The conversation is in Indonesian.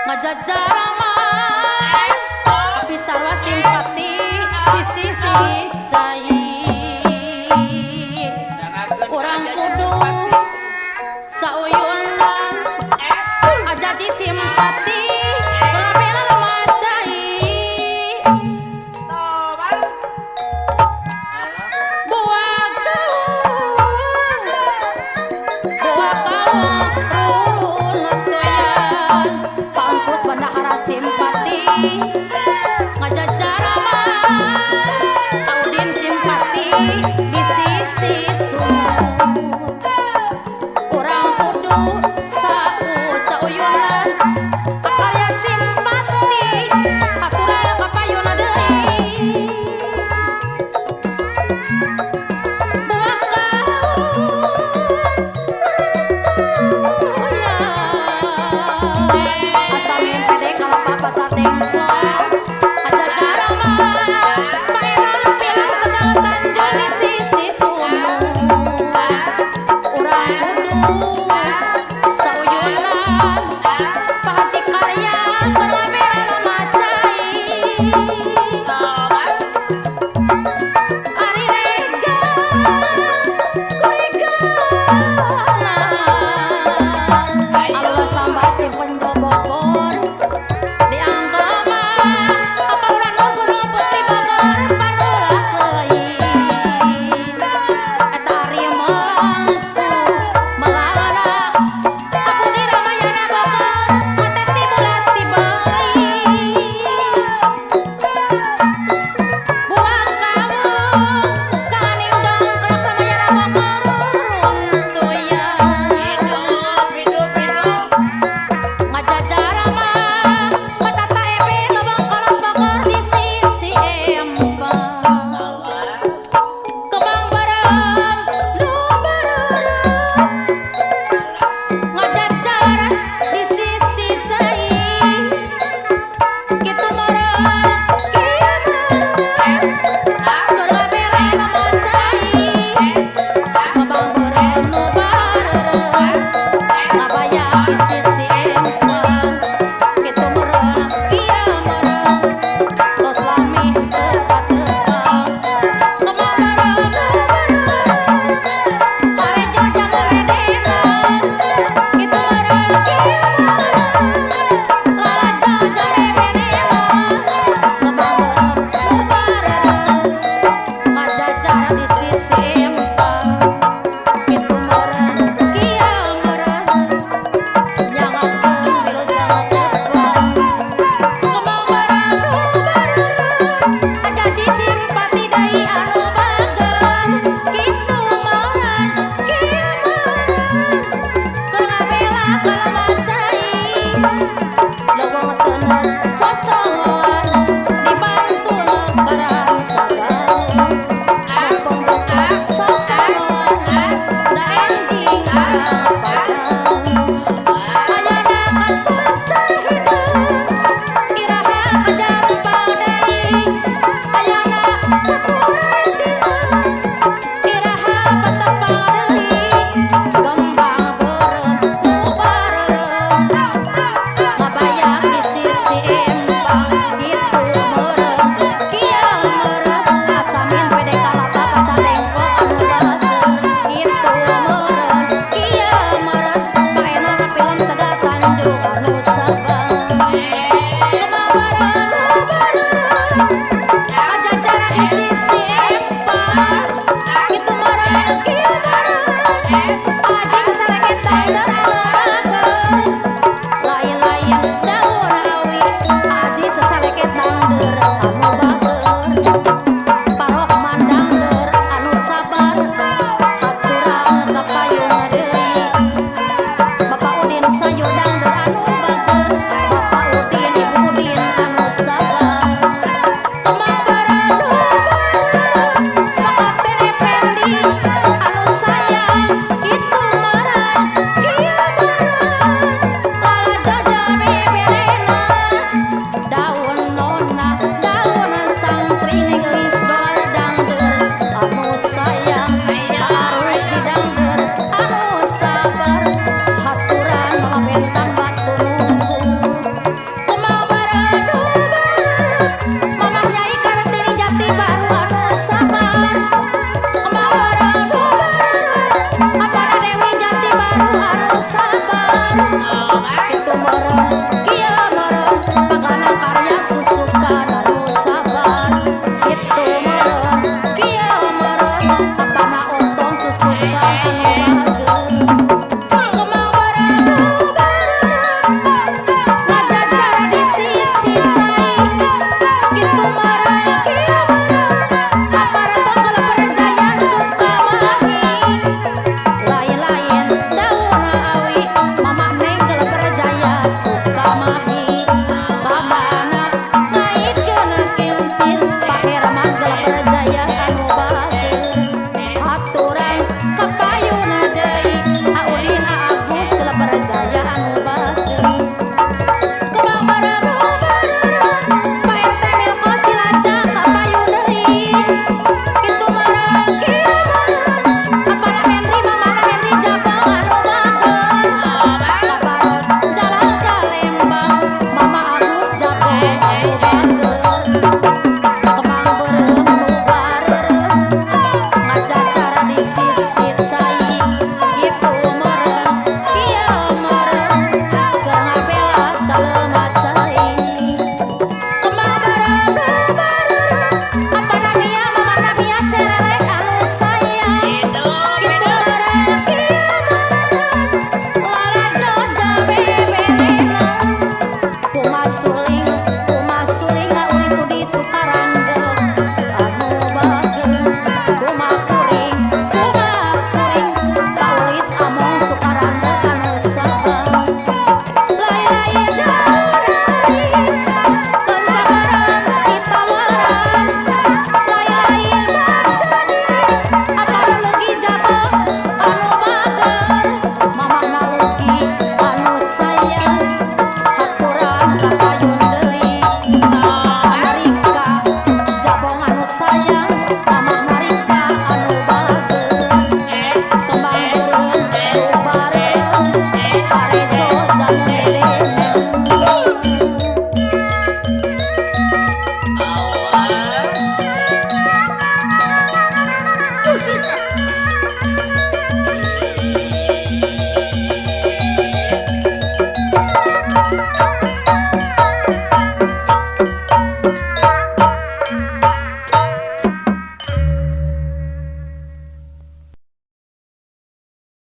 Ngajajaraman tapi sarwa simpati di sisi cai orang kudu sauyunan ajaji simpati kelabela macai buat kau turun toyan pangkus bandahara simpati ngajajaraman audin simpati di sisi sumut orang kudu sauyunan karya simpati aturan kapayuna deui buat kau asal mimpi deh kalau papa satengklok aja cara mah pangeran bilang tegal tanjung di sisi sumut urang kudu sauyunan pahaji karya kelabera macai ari rega Allah sambat si penjobokor dianggama apa ulah nur gunung putih Bogor panulah leuing eta ari melangku melalak aku di Ramayana Bogor mate timulat tibeli buat kamu kani dongkrak Ramayana Bogor runtuyan ngajajaraman mata taebe lobong kolot Bogor di sisi empang kembang bareng nu bareng ngajajar di sisi cai kitu meureun kieu meureun kelabela macai kembang bareng nu bareng ngabayang di sisi empang kitu meureun kieu meureun tos lami tepat-tepat kembang bareng nu bareng arejo jamu wedena kitu meureun kieu meureun lalajo jare wedena kembang bareng nu bareng ngajajar di sisi empang kitu meureun kieu meureun jangakeun milu jangan tepang kembang bareng nu bareng ajaji simpati deui anu bager kitu meureun kieu meureun kelabela kalamacai lobong teuneuh cocongan dibantu negara sagala kampung buka Maca